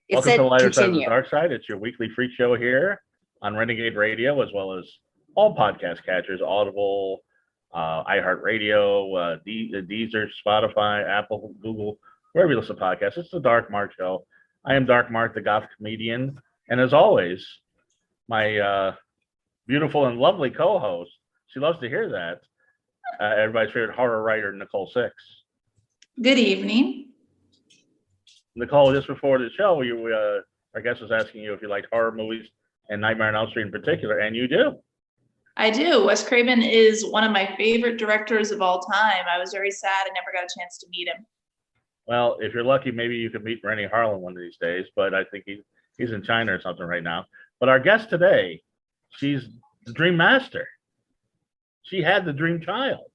It Welcome to the said Lighter Side of the continue. Dark Side. It's your weekly freak show here on Renagade Radio, as well as all podcast catchers, Audible, iHeartRadio, Deezer, Spotify, Apple, Google, wherever you listen to podcasts. It's the Dark Mark Show. I am Dark Mark, the goth comedian. And as always, my beautiful and lovely co-host, she loves to hear that, everybody's favorite horror writer, Nicole Six. Good evening. Nicole, just before the show, our guest was asking you if you liked horror movies and Nightmare on Elm Street in particular, and you do. I do. Wes Craven is one of my favorite directors of all time. I was very sad I never got a chance to meet him. Well, if you're lucky, maybe you could meet Rennie Harlan one of these days, but I think he's in China or something right now. But our guest today, she's the Dream Master. She had the Dream Child.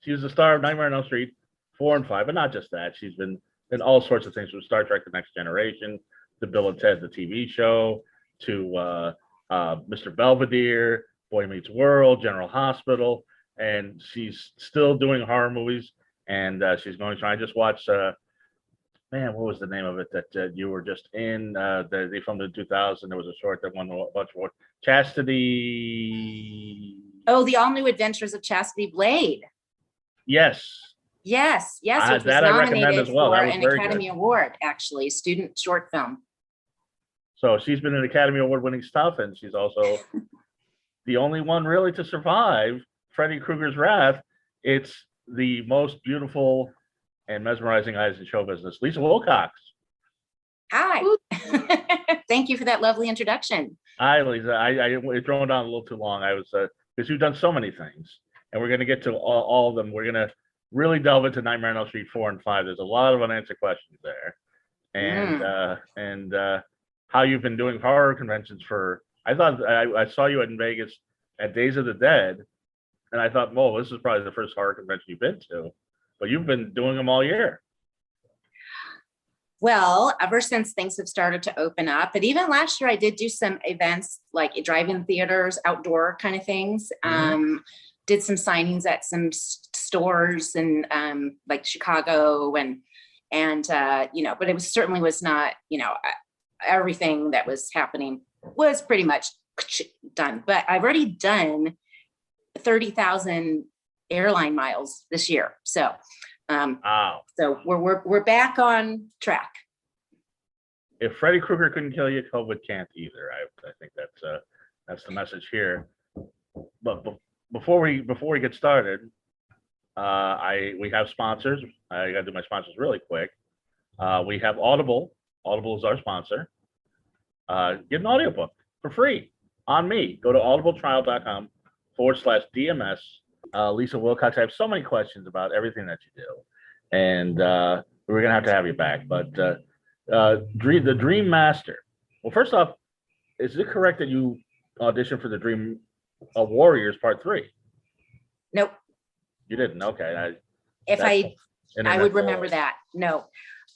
She was the star of Nightmare on Elm Street 4 and 5, but not just that. She's been in all sorts of things, from Star Trek: The Next Generation, to Bill and Ted, the TV show, to Mr. Belvedere, Boy Meets World, General Hospital, and she's still doing horror movies. And she's going to. I just watched. What was the name of it that you were just in? They filmed in 2000. There was a short that won a bunch of awards. Chastity. Oh, the All New Adventures of Chastity Blade. Yes. Yes, which was that I recommend nominated as well. for That was an very Academy good. Award, actually, student short film. So she's been in Academy Award winning stuff, and she's also the only one really to survive Freddy Krueger's wrath. It's the most beautiful and mesmerizing eyes in show business, Lisa Wilcox. Hi. Thank you for that lovely introduction. Hi, Lisa. I thrown down a little too long. I was because you've done so many things, and we're going to get to all of them. We're going to really delve into Nightmare on Elm Street 4 and 5. There's a lot of unanswered questions there, and how you've been doing horror conventions for. I thought I saw you in Vegas at Days of the Dead, and I thought, well, this is probably the first horror convention you've been to, but you've been doing them all year. Well, ever since things have started to open up, but even last year I did do some events like drive-in theaters, outdoor kind of things. Did some signings at some stores in like Chicago and but it certainly was not, everything that was happening was pretty much done. But I've already done 30,000 airline miles this year. So Wow. So we're back on track. If Freddy Krueger couldn't kill you, COVID can't either. I think that's the message here. But before we get started, we have sponsors. I got to do my sponsors really quick. We have Audible. Audible is our sponsor. Get an audiobook for free on me. Go to audibletrial.com/DMS. Lisa Wilcox, I have so many questions about everything that you do, and we're gonna have to have you back. But the Dream Master. Well, first off, is it correct that you auditioned for the Dream Warriors Part 3? Nope. You didn't. Okay. I would remember that. No,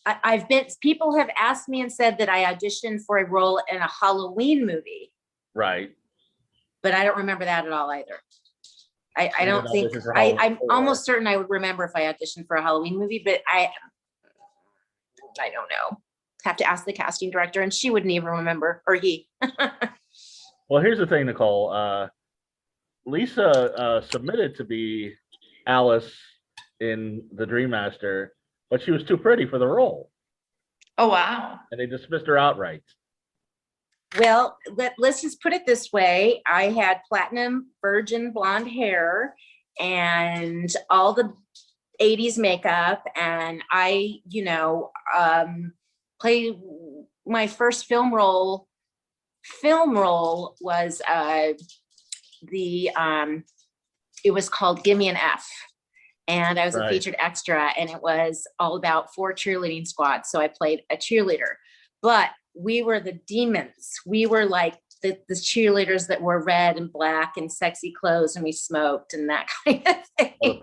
I've been. People have asked me and said that I auditioned for a role in a Halloween movie. Right. But I don't remember that at all either. I don't think I'm almost certain I would remember if I auditioned for a Halloween movie, but I don't know. Have to ask the casting director, and she wouldn't even remember, or he. Well, here's the thing, Nicole. Lisa submitted to be Alice in The Dream Master, but she was too pretty for the role. Oh, wow. And they dismissed her outright. Well, let's just put it this way. I had platinum virgin blonde hair and all the 80s makeup. And I, played my first film role was it was called Give Me an F. And I was a featured extra, and it was all about 4 cheerleading squads. So I played a cheerleader, but we were the demons. We were like the cheerleaders that wore red and black and sexy clothes, and we smoked and that kind of thing.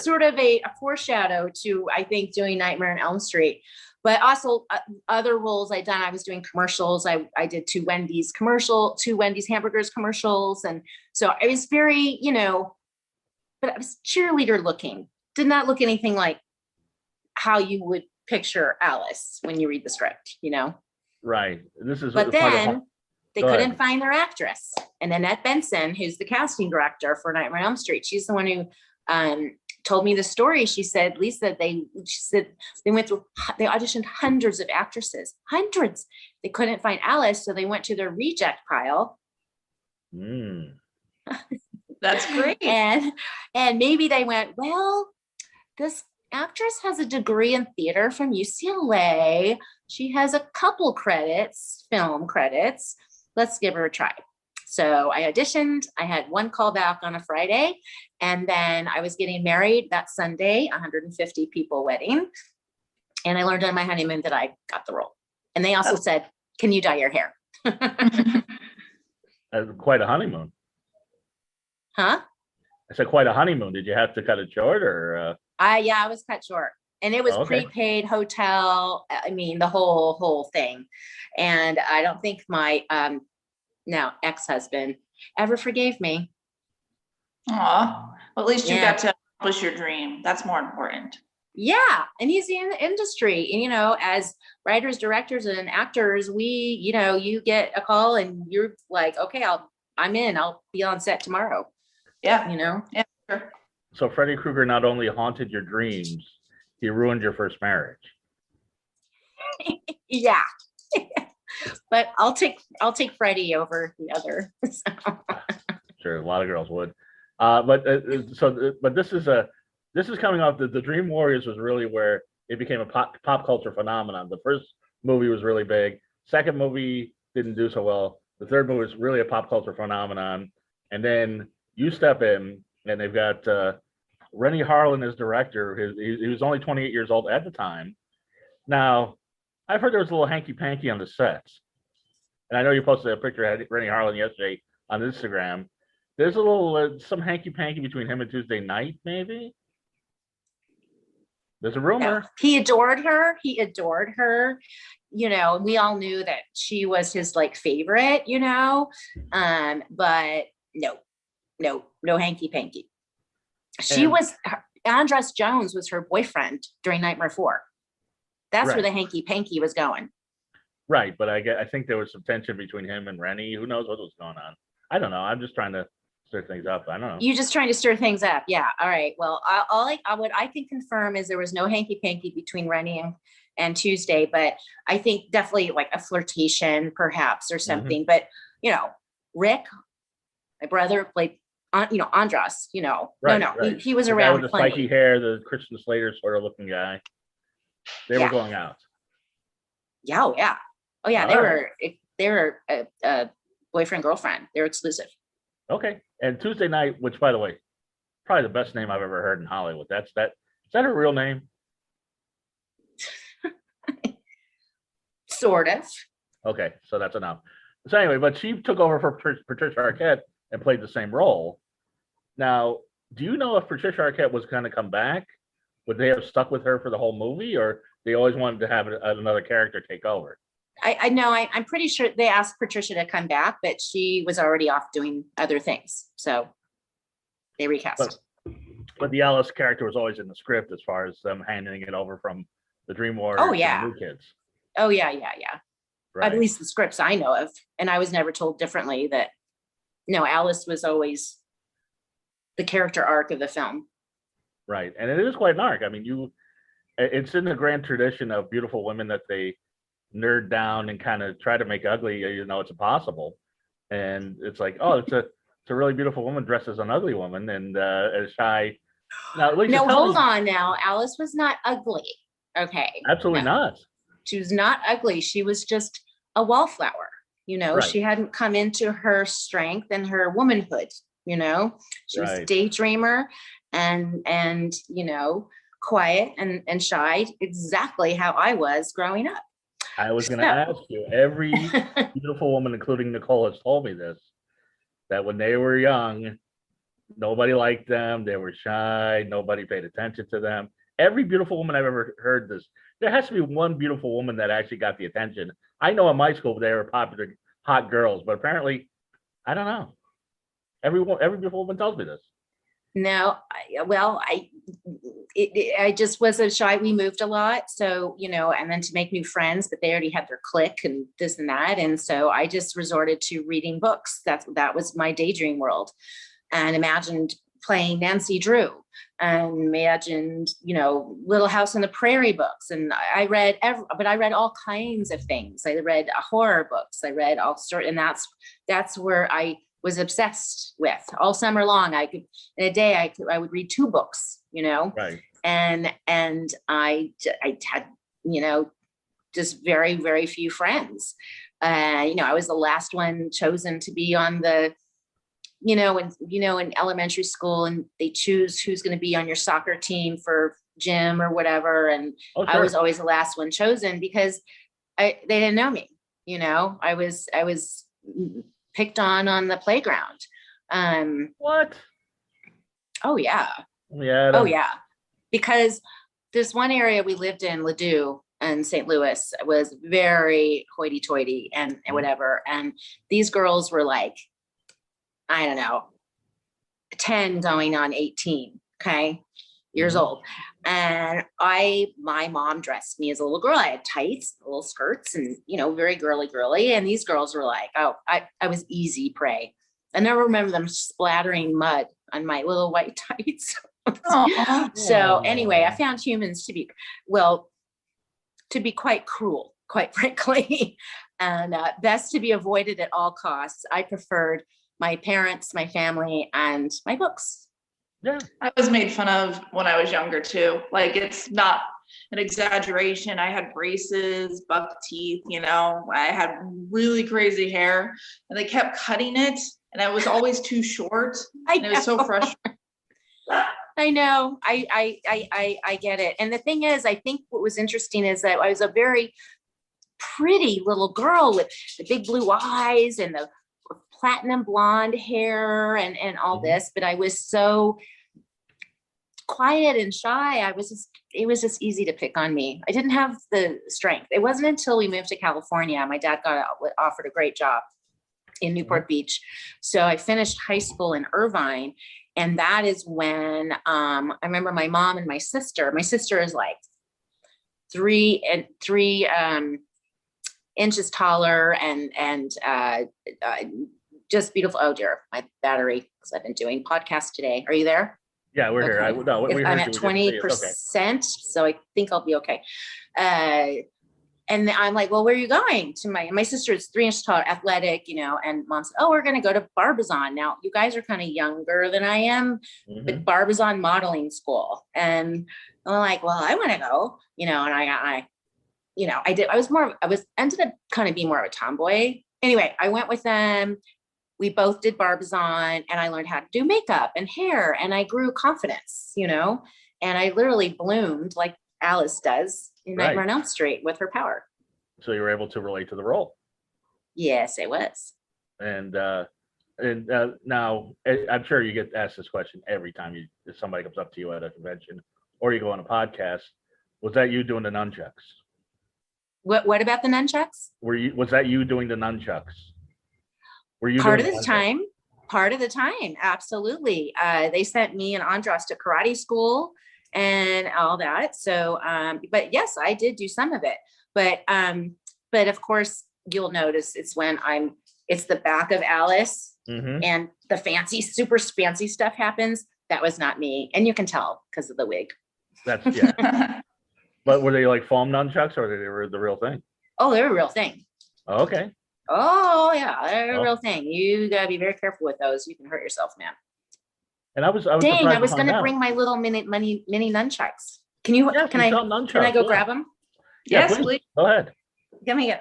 Sort of a foreshadow to, I think, doing Nightmare on Elm Street. But also other roles I done. I was doing commercials. I did 2 Wendy's hamburgers commercials. And so I was very, but I was cheerleader looking. Did not look anything like how you would picture Alice when you read the script, Right. This is But part of- then they Go couldn't ahead. find their actress. And Annette Benson, who's the casting director for Nightmare on Elm Street, she's the one who told me the story. She said, Lisa, they auditioned hundreds of actresses, hundreds. They couldn't find Alice, so they went to their reject pile. That's great. And maybe they went, well, this actress has a degree in theater from UCLA. She has a couple credits, film credits. Let's give her a try. So I auditioned. I had one call back on a Friday, and then I was getting married that Sunday, 150 people wedding. And I learned on my honeymoon that I got the role. And they also said, can you dye your hair? Quite a honeymoon. Huh? I said quite a honeymoon. Did you have to cut it short or? Yeah, I was cut short. And it was Okay. prepaid hotel. I mean, the whole thing. And I don't think my now ex-husband ever forgave me. Aw, well, at least you Yeah. got to accomplish your dream. That's more important. Yeah. And he's in the industry. And, as writers, directors, and actors, you get a call and you're like, okay, I'm in. I'll be on set tomorrow. Yeah. Yeah, sure. So Freddy Krueger not only haunted your dreams, he ruined your first marriage. Yeah. But I'll take Freddie over the other. Sure, a lot of girls would. But this is coming off the Dream Warriors was really where it became a pop culture phenomenon. The first movie was really big. Second movie didn't do so well. The third movie was really a pop culture phenomenon. And then you step in, and they've got Rennie Harlan as director. He was only 28 years old at the time. Now, I've heard there was a little hanky panky on the sets. And I know you posted a picture of Rennie Harlan yesterday on Instagram. There's a little, some hanky panky between him and Tuesday Night, maybe? There's a rumor. No, he adored her. We all knew that she was his favorite, but no hanky panky. Andras Jones was her boyfriend during Nightmare 4. That's where the hanky panky was going. Right, but I think there was some tension between him and Rennie. Who knows what was going on? I don't know. I'm just trying to stir things up. I don't know. You're just trying to stir things up. Yeah. All right. Well, what I can confirm is there was no hanky panky between Rennie and Tuesday, but I think definitely a flirtation perhaps or something. Mm-hmm. But Rick, my brother, played Andras. Right, no, right. he was the around guy with the spiky hair, the Christian Slater sort of looking guy. They were going out. Yeah. Oh yeah. Oh yeah. They were a boyfriend girlfriend. They were exclusive. Okay. And Tuesday Night, which by the way, probably the best name I've ever heard in Hollywood. Is that her real name? Sort of. Okay, so that's enough. So anyway, but she took over for Patricia Arquette and played the same role. Now, do you know if Patricia Arquette was going to come back? Would they have stuck with her for the whole movie, or they always wanted to have another character take over? I know. I'm pretty sure they asked Patricia to come back, but she was already off doing other things, so they recast. But the Alice character was always in the script as far as them handing it over from the Dream Warriors to the new kids. Oh yeah. Right. At least the scripts I know of, and I was never told differently that Alice was always the character arc of the film. Right, and it is quite an arc. I mean, it's in the grand tradition of beautiful women that they nerd down and kind of try to make ugly. It's impossible, and it's like, oh, it's a really beautiful woman dressed as an ugly woman and as shy. Now, hold on. Now, Alice was not ugly. Okay, absolutely not. She was not ugly. She was just a wallflower. Right. She hadn't come into her strength and her womanhood. She was a daydreamer and quiet and shy, exactly how I was growing up. I was going to ask you, every beautiful woman, including Nicole, has told me this, that when they were young, nobody liked them. They were shy. Nobody paid attention to them. Every beautiful woman I've ever heard this, there has to be one beautiful woman that actually got the attention. I know in my school they were popular hot girls, but apparently, I don't know. Every beautiful woman tells me this. No, I just was a shy. We moved a lot. So, and then to make new friends, but they already had their clique and this and that. And so I just resorted to reading books. That was my daydream world, and imagined playing Nancy Drew, and imagined, Little House on the Prairie books. And I read but I read all kinds of things. I read horror books. I read all sorts, and that's where I was obsessed with all summer long. I could, in a day, I would read 2 books, Right. and I had, just very, very few friends. I was the last one chosen to be on the, in elementary school, and they choose who's going to be on your soccer team for gym or whatever. And Oh, sure. I was always the last one chosen because they didn't know me. I was picked on the playground. What? Oh yeah. Yeah. Oh yeah. Because this one area we lived in, Ladue and St. Louis, was very hoity-toity and whatever. And these girls were like, I don't know, 10 going on 18. Okay. Years old. And my mom dressed me as a little girl. I had tights, little skirts, and, very girly. And these girls were like, oh, I was easy prey. I never remember them splattering mud on my little white tights. So anyway, I found humans to be quite cruel, quite frankly, and best to be avoided at all costs. I preferred my parents, my family, and my books. Yeah. I was made fun of when I was younger too. Like, it's not an exaggeration. I had braces, buck teeth, I had really crazy hair, and they kept cutting it, and I was always too short. And it was so frustrating. I know. I get it. And the thing is, I think what was interesting is that I was a very pretty little girl with the big blue eyes and the platinum blonde hair and all this, but I was so quiet and shy. It was just easy to pick on me. I didn't have the strength. It wasn't until we moved to California, my dad got offered a great job in Newport Beach. So I finished high school in Irvine. And that is when I remember my mom and my sister is like 3 inches taller and just beautiful. Oh dear, my battery, because I've been doing podcasts today. Are you there? Yeah, we're here. I'm at 20%, so I think I'll be okay. And I'm like, well, where are you going? To my sister is 3 inches tall, athletic, and mom said, oh, we're going to go to Barbizon. Now, you guys are kind of younger than I am, but Barbizon modeling school. And I'm like, well, I want to go, and I did. Ended up kind of being more of a tomboy. Anyway, I went with them. We both did Barbizon, and I learned how to do makeup and hair, and I grew confidence, and I literally bloomed like Alice does in Nightmare on Elm Street with her power. So you were able to relate to the role. Yes, it was. And now I'm sure you get asked this question every time if somebody comes up to you at a convention or you go on a podcast. Was that you doing the nunchucks? What about the nunchucks? Was that you doing the nunchucks? Were you part of the time? Part of the time, absolutely. They sent me and Andras to karate school and all that. So, but yes, I did do some of it. But of course, you'll notice it's the back of Alice and the super fancy stuff happens. That was not me, and you can tell because of the wig. Yeah. But were they like foam nunchucks, or they were the real thing? Oh, they're a real thing. Oh, okay. Oh yeah, they're a real thing. You gotta be very careful with those. You can hurt yourself, man. And I was dang, I was gonna bring my little mini nunchucks. Can you? Yeah, can I go grab them? Yes, please. Go ahead. Give me it.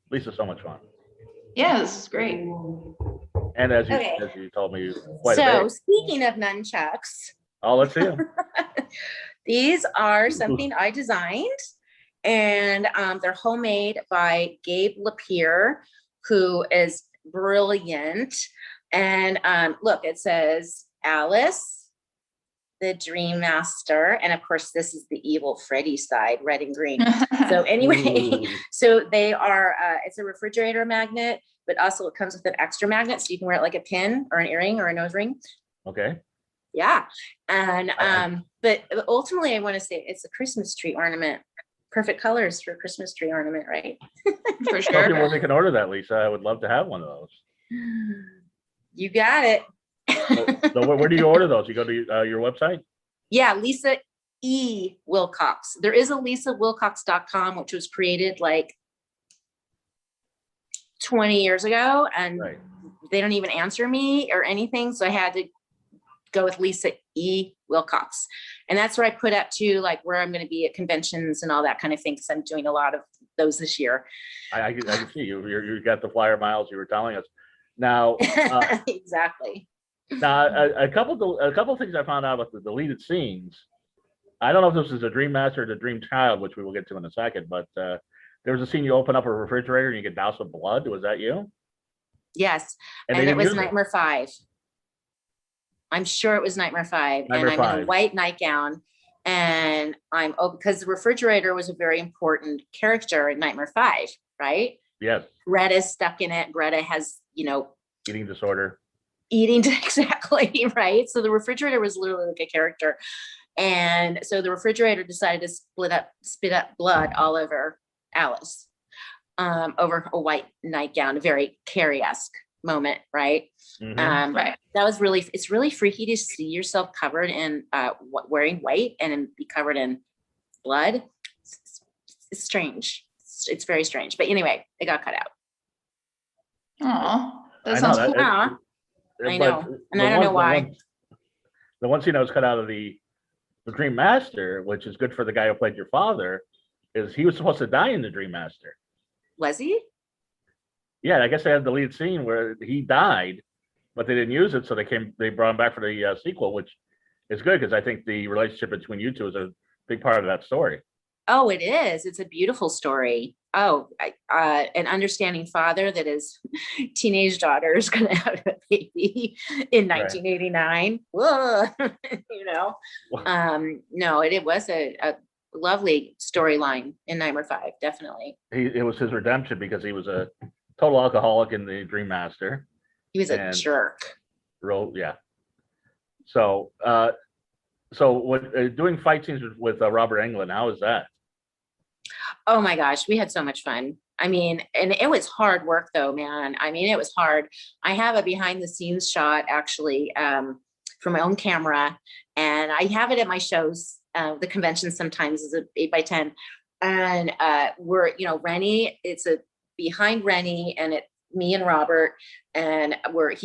Lisa's so much fun. Yeah, this is great. And as you told me, quite a So bit. speaking of nunchucks, Let's see them. These are something I designed, and they're homemade by Gabe Lapierre, who is brilliant. And look, it says Alice, the Dream Master. And of course, this is the evil Freddy side, red and green. So anyway, so they are, it's a refrigerator magnet, but also it comes with an extra magnet. So you can wear it like a pin or an earring or a nose ring. Okay. Yeah. And, but ultimately I want to say it's a Christmas tree ornament. Perfect colors for a Christmas tree ornament, right? For Tell people sure. where they can order that, Lisa. I would love to have one of those. You got it. So where do you order those? You go to your website? Yeah, Lisa E. Wilcox. There is a lisawilcox.com, which was created like 20 years ago, and Right. they don't even answer me or anything. So I had to go with Lisa E. Wilcox. And that's where I put up to like where I'm going to be at conventions and all that kind of thing, because I'm doing a lot of those this year. I can see you got the flyer miles you were telling us. Now, Exactly. now a couple of things I found out about the deleted scenes. I don't know if this is a Dream Master or the Dream Child, which we will get to in a second, but there was a scene you open up a refrigerator and you get doused with blood. Was that you? Yes. And And it was Nightmare 5. I'm sure it was Nightmare 5. Nightmare and I'm 5. in a white nightgown. And I'm because the refrigerator was a very important character in Nightmare 5, right? Yes. Greta's stuck in it. Greta has, Eating disorder. eating exactly, right? So the refrigerator was literally like a character. And so the refrigerator decided to spit up blood all over Alice, over a white nightgown, a very Carrie-esque moment, right? Mhm. Right. That was it's really freaky to see yourself covered in wearing white and be covered in blood. It's strange. It's very strange. But anyway, it got cut out. Oh, I that know sounds that. cool. Yeah, I know. But And I don't know why. The one scene that was cut out of the Dream Master, which is good for the guy who played your father, is he was supposed to die in the Dream Master. Was he? Yeah, I guess they had the lead scene where he died, but they didn't use it, so they brought him back for the sequel, which is good because I think the relationship between you two is a big part of that story. Oh, it is. It's a beautiful story. Oh, an understanding father that his teenage daughter is going to have a baby in 1989. Whoa, no, it was a lovely storyline in Nightmare 5, definitely. It was his redemption because he was a total alcoholic in the Dream Master. He was a jerk. Yeah. So, what doing fight scenes with Robert Englund? How is that? Oh my gosh, we had so much fun. I mean, and it was hard work though, man. I mean, it was hard. I have a behind the scenes shot actually from my own camera, and I have it at my shows. The convention sometimes is a 8x10, and we're Rennie. It's a behind Rennie, and it me and Robert, and we're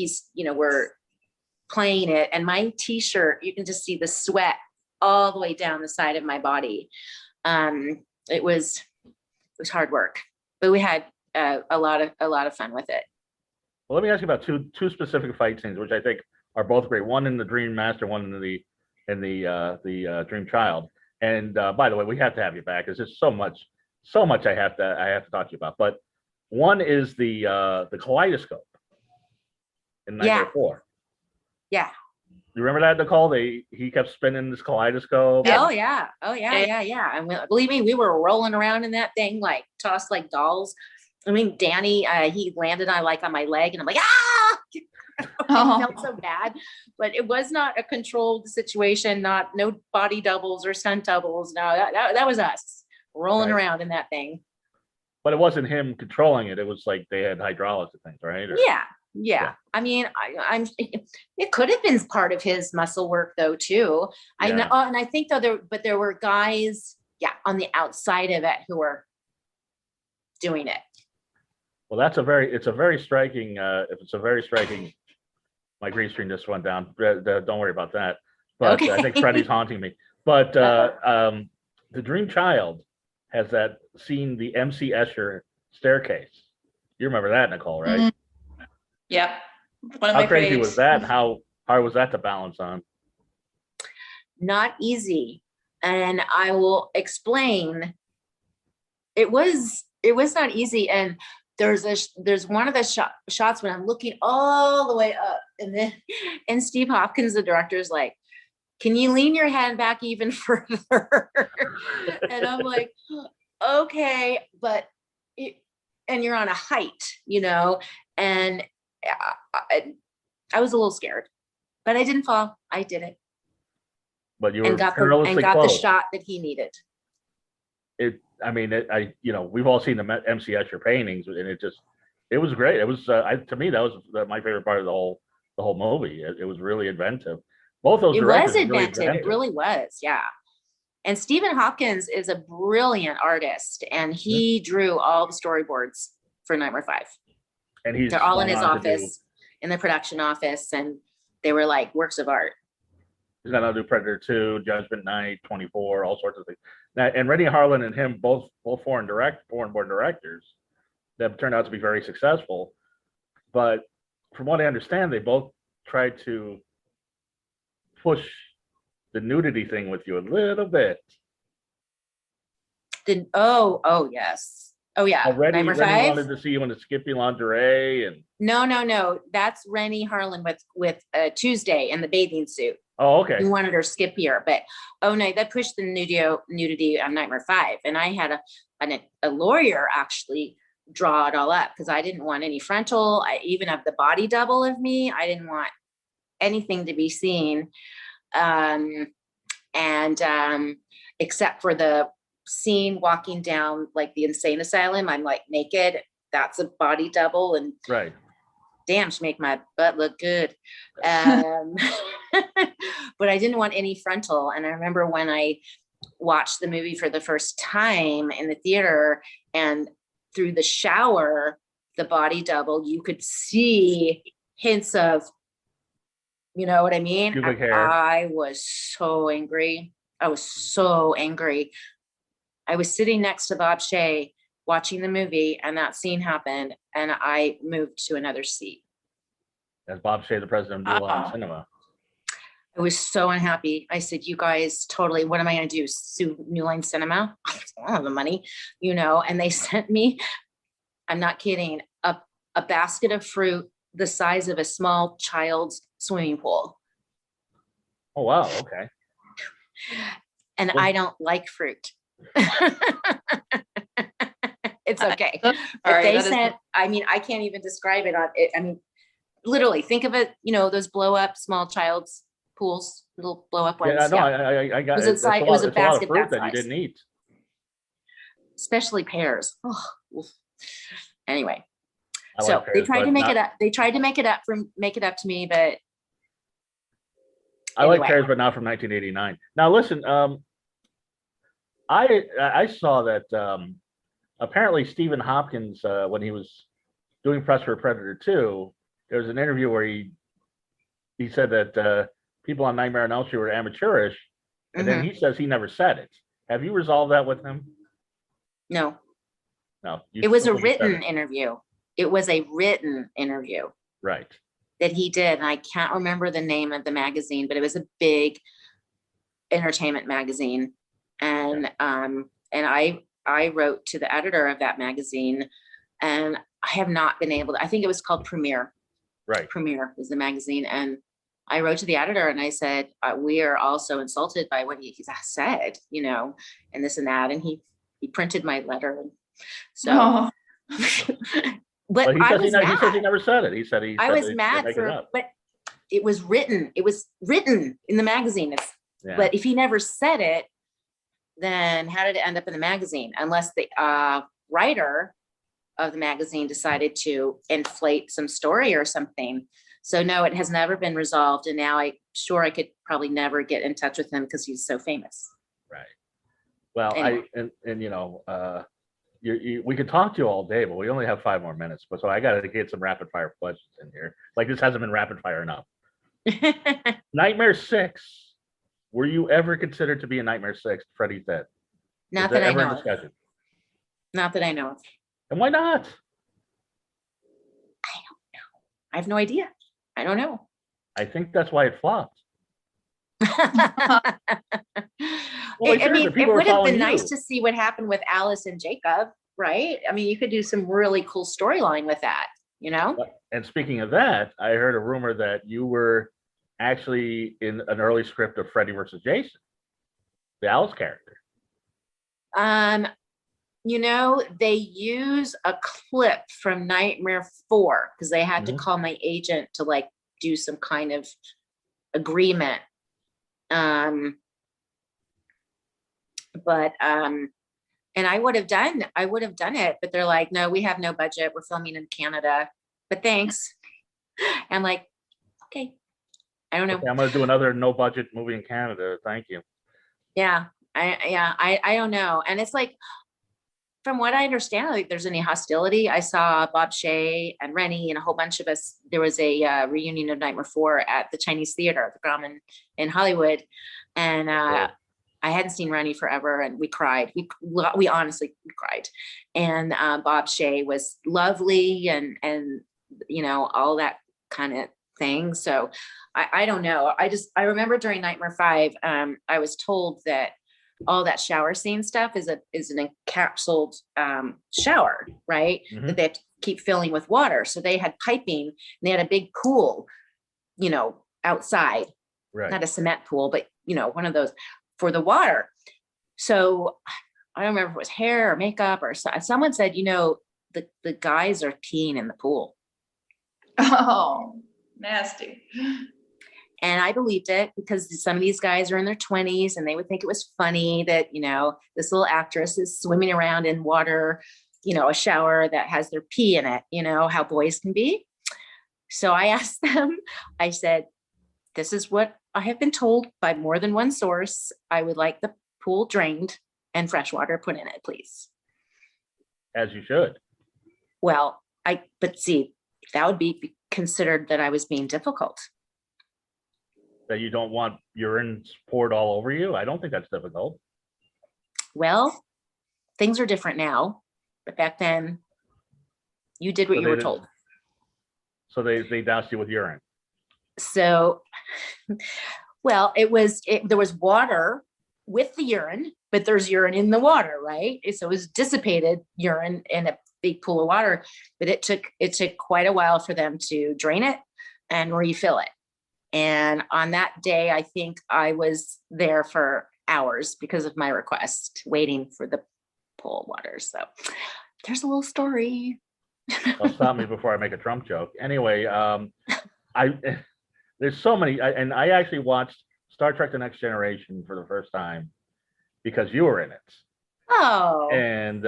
playing it. And my t-shirt, you can just see the sweat all the way down the side of my body. It was hard work, but we had a lot of fun with it. Well, let me ask you about two specific fight scenes, which I think are both great. One in the Dream Master, one in the Dream Child. And by the way, we have to have you back. There's just so much I have to talk to you about. But one is the kaleidoscope in Nightmare 4. Yeah. You remember that, Nicole? He kept spinning this kaleidoscope. Oh yeah. And believe me, we were rolling around in that thing, like tossed like dolls. I mean, Danny, he landed on my leg, and I'm like, ah! It felt so bad, but it was not a controlled situation. No body doubles or stunt doubles. No, that was us rolling around in that thing. But it wasn't him controlling it. It was like they had hydraulics and things, right? Yeah. I mean, it could have been part of his muscle work though, too. I know. And I think though there were guys, on the outside of it who were doing it. Well, it's a very striking, my green screen just went down. Don't worry about that. But okay. I think Freddy's haunting me. But the Dream Child has that scene, the MC Escher staircase. You remember that, Nicole, right? Mm-hmm. Yep. How crazy was that? How hard was that to balance on? Not easy. And I will explain. It was not easy. And there's one of the shots when I'm looking all the way up, and Steve Hopkins, the director, is like, can you lean your hand back even further? And I'm like, okay, but and you're on a height, and I was a little scared, but I didn't fall. I did it. But you and were got perilously the close. shot that he needed. We've all seen the MC Escher paintings, and it was great. It was to me that was my favorite part of the whole movie. It was really inventive. Both those It directors was were really inventive. It really was, yeah. And Stephen Hopkins is a brilliant artist, and he drew all the storyboards for Nightmare 5. And they're all in his office, in the production office, and they were like works of art. He's gonna do Predator 2, Judgment Night, 24, all sorts of things. Now, and Rennie Harlin and him, both foreign-born directors, that turned out to be very successful. But from what I understand, they both tried to push the nudity thing with you a little bit. Oh yes. Oh yeah. Rennie Nightmare 5 wanted to see you in the Skippy lingerie, and no. That's Rennie Harlin with Tuesday in the bathing suit. oh, okay. He wanted her skippier, but no, that pushed the nudity on Nightmare 5. And I had a lawyer actually draw it all up because I didn't want any frontal. I even have the body double of me. I didn't want anything to be seen. Except for the scene walking down like the insane asylum, I'm like naked. That's a body double, and Right. Damn, she make my butt look good. But I didn't want any frontal. And I remember when I watched the movie for the first time in the theater, and through the shower, the body double, you could see hints of, you know what I mean? Pubic hair. I was so angry. I was sitting next to Bob Shea watching the movie, and that scene happened, and I moved to another seat. As Bob Shea, the president of New Line Cinema. I was so unhappy. I said, you guys totally, what am I going to do? Sue New Line Cinema? I don't have the money, and they sent me, I'm not kidding, a basket of fruit the size of a small child's swimming pool. Oh, wow. Okay. And I don't like fruit. It's okay. But they sent, I can't even describe it on it. I mean, literally think of it, those blow up small child's pools, little blow up ones. Yeah, no, I got it. It was a basket of fruit that you didn't eat. Especially pears. Oh. Anyway, I so like pears, they tried to make not- it up. They tried to make it up to me, but I like anyway. pears, but not from 1989. Now, listen, I saw that apparently Stephen Hopkins, when he was doing press for Predator 2, there was an interview where he said that people on Nightmare on Elm Street were amateurish, and then he says he never said it. Have you resolved that with him? No. No. It was a written interview. It was a written interview. Right. That he did, and I can't remember the name of the magazine, but it was a big entertainment magazine, and I wrote to the editor of that magazine, and I have not been able to. I think it was called Premiere. Right. Premiere is the magazine, and I wrote to the editor and I said, we are also insulted by what he said, and this and that, and he printed my letter, so. But he says he never said it. He said I was mad but it was written. It was written in the magazine. But if he never said it, then how did it end up in the magazine? Unless the writer of the magazine decided to inflate some story or something. So no, it has never been resolved. And now I could probably never get in touch with him because he's so famous. Right. Well, anyway. We could talk to you all day, but we only have 5 more minutes. But so I got to get some rapid fire questions in here. Like this hasn't been rapid fire enough. Nightmare 6. Were you ever considered to be a Nightmare 6? Freddy's Dead. Not that I know of. Not that I know of. And why not? I don't know. I have no idea. I don't know. I think that's why it flopped. It would have been nice to see what happened with Alice and Jacob, right? I mean, you could do some really cool storyline with that, And speaking of that, I heard a rumor that you were actually in an early script of Freddy versus Jason, the Alice character. They use a clip from Nightmare 4 because they had to call my agent to like do some kind of agreement. And I would have done it, but they're like, no, we have no budget. We're filming in Canada, but thanks. I'm like, okay, I don't know. Okay, I'm going to do another no budget movie in Canada. Thank you. Yeah. I don't know. And it's like, from what I understand, like there's any hostility. I saw Bob Shea and Rennie and a whole bunch of us. There was a reunion of Nightmare 4 at the Chinese Theater, the Grauman in Hollywood. And I hadn't seen Rennie forever, and we cried. We honestly cried. And Bob Shea was lovely and all that kind of thing. So I don't know. I remember during Nightmare 5, I was told that all that shower scene stuff is an encapsulated shower, right? That they have to keep filling with water. So they had piping, and they had a big pool, outside, right? Not a cement pool, but one of those for the water. So I don't remember if it was hair or makeup or someone said, the guys are peeing in the pool. Oh, nasty. And I believed it because some of these guys are in their 20s and they would think it was funny that, this little actress is swimming around in water, a shower that has their pee in it, how boys can be. So I asked them, I said, this is what I have been told by more than one source. I would like the pool drained and fresh water put in it, please. As you should. Well, but see, that would be considered that I was being difficult. That you don't want urine poured all over you? I don't think that's difficult. Well, things are different now, but back then you did what you were told. So they doused you with urine. So, well, there was water with the urine, but there's urine in the water, right? So it was dissipated urine in a big pool of water, but it took quite a while for them to drain it and refill it. And on that day, I think I was there for hours because of my request, waiting for the pool of water. So there's a little story. Well, stop me before I make a Trump joke. Anyway, there's so many, and I actually watched Star Trek: The Next Generation for the first time because you were in it. Oh. And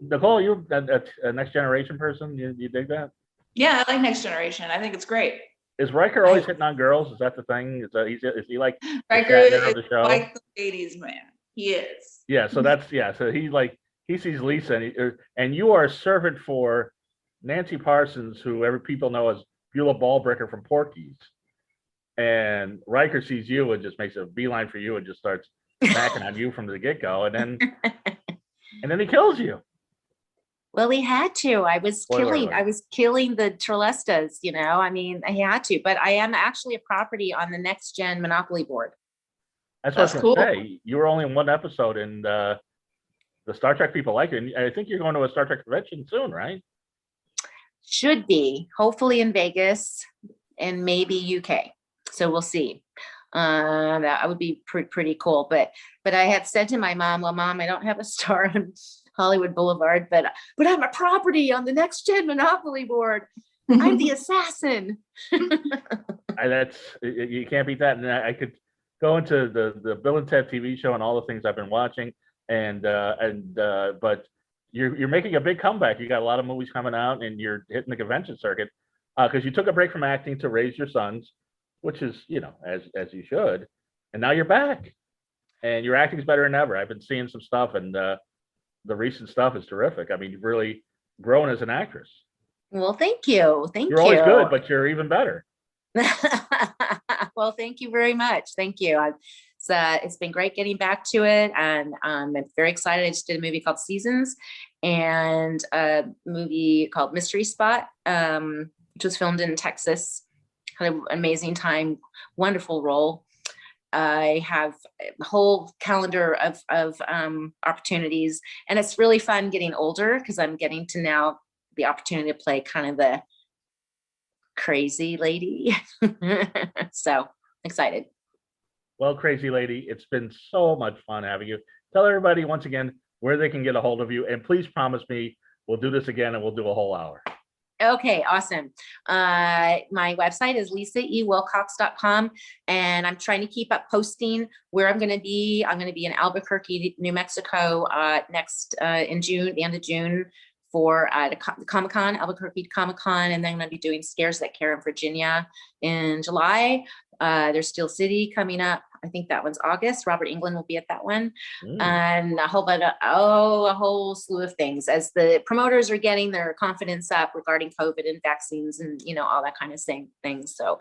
Nicole, you're a Next Generation person. You dig that? Yeah, I like Next Generation. I think it's great. Is Riker always hitting on girls? Is that the thing? Is he like Riker is like the ladies' man? He is. Yeah. So So he sees Lisa, and you are a servant for Nancy Parsons, who people know as Beulah Ballbricker from Porky's. And Riker sees you and just makes a beeline for you and just starts smacking on you from the get-go, and then he kills you. Well, he had to. I was killing the Trolestas, I mean, he had to, but I am actually a property on the Next Gen Monopoly board. That's what I was going to say. You were only in one episode, and the Star Trek people like it. And I think you're going to a Star Trek convention soon, right? Should be, hopefully in Vegas and maybe UK. So we'll see. That would be pretty cool. But I had said to my mom, well, Mom, I don't have a star on Hollywood Boulevard, but I'm a property on the Next Gen Monopoly board. I'm the assassin. You can't beat that. And I could go into the Bill and Ted TV show and all the things I've been watching, but you're making a big comeback. You got a lot of movies coming out, and you're hitting the convention circuit because you took a break from acting to raise your sons, which is as you should, and now you're back, and your acting's better than ever. I've been seeing some stuff, and the recent stuff is terrific. I mean, you've really grown as an actress. Well, thank you. You're always good, but you're even better. Well, thank you very much. Thank you. It's been great getting back to it, and I'm very excited. I just did a movie called Seasons and a movie called Mystery Spot, which was filmed in Texas. Had an amazing time, wonderful role. I have a whole calendar of opportunities, and it's really fun getting older because I'm getting to now the opportunity to play kind crazy lady. So excited. Well, crazy lady, it's been so much fun having you. Tell everybody once again where they can get a hold of you, and please promise me we'll do this again and we'll do a whole hour. Okay, awesome. My website is lisaewilcox.com, and I'm trying to keep up posting where I'm going to be. I'm going to be in Albuquerque, New Mexico, next in June, the end of June, for the Comic-Con, Albuquerque Comic-Con, and then I'm going to be doing Scares That Care in Virginia in July. There's Steel City coming up. I think that one's August. Robert Englund will be at that one. And a whole slew of things as the promoters are getting their confidence up regarding COVID and vaccines and, all that kind of things. So,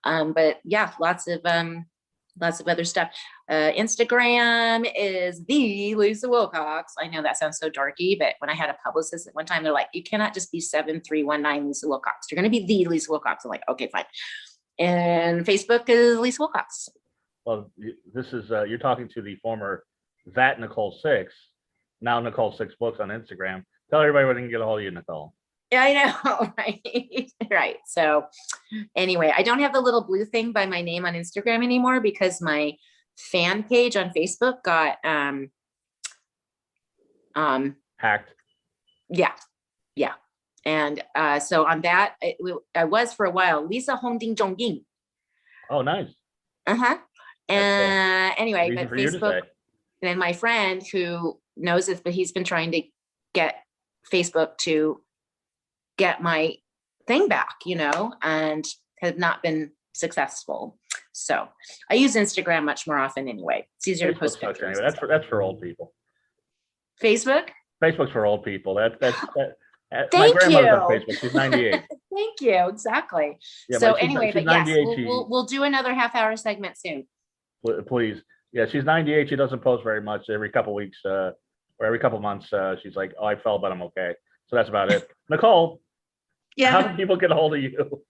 but yeah, lots of other stuff. Instagram is the Lisa Wilcox. I know that sounds so dorky, but when I had a publicist at one time, they're like, you cannot just be 7319 Lisa Wilcox. You're going to be the Lisa Wilcox. I'm like, okay, fine. And Facebook is Lisa Wilcox. Well, this is, you're talking to the former that Nicole 6, now Nicole 6 Books on Instagram. Tell everybody where they can get a hold of you, Nicole. Yeah, I know, right? Right. So anyway, I don't have the little blue thing by my name on Instagram anymore because my fan page on Facebook got hacked. Yeah. And so on that, I was for a while, Lisa Hongding Zhongying. Oh, nice. Uh-huh. Anyway, but Facebook, and then my friend who knows this, but he's been trying to get Facebook to get my thing back, and has not been successful. So I use Instagram much more often anyway. It's easier to post pictures. Anyway. That's for old people. Facebook? Facebook's for old people. That's Thank my grandmother's you. on Facebook. She's 98. Thank you. Exactly. Yeah, so she's anyway, but yes, 98, we'll do another half-hour segment soon. Please. Yeah, she's 98. She doesn't post very much. Every couple weeks or every couple months, she's like, oh, I fell, but I'm okay. So that's about it. Nicole, how do people get a hold of you?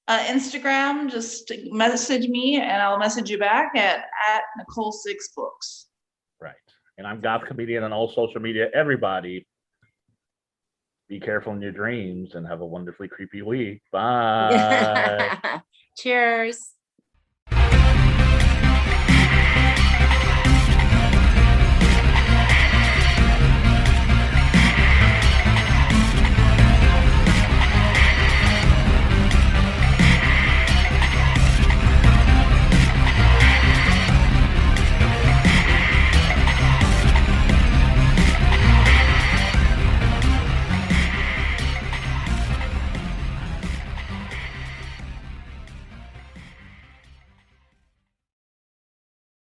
Instagram, just message me and I'll message you back at Nicole6Books. Right. And I'm Goth Comedian on all social media. Everybody, be careful in your dreams and have a wonderfully creepy week. Bye. Cheers.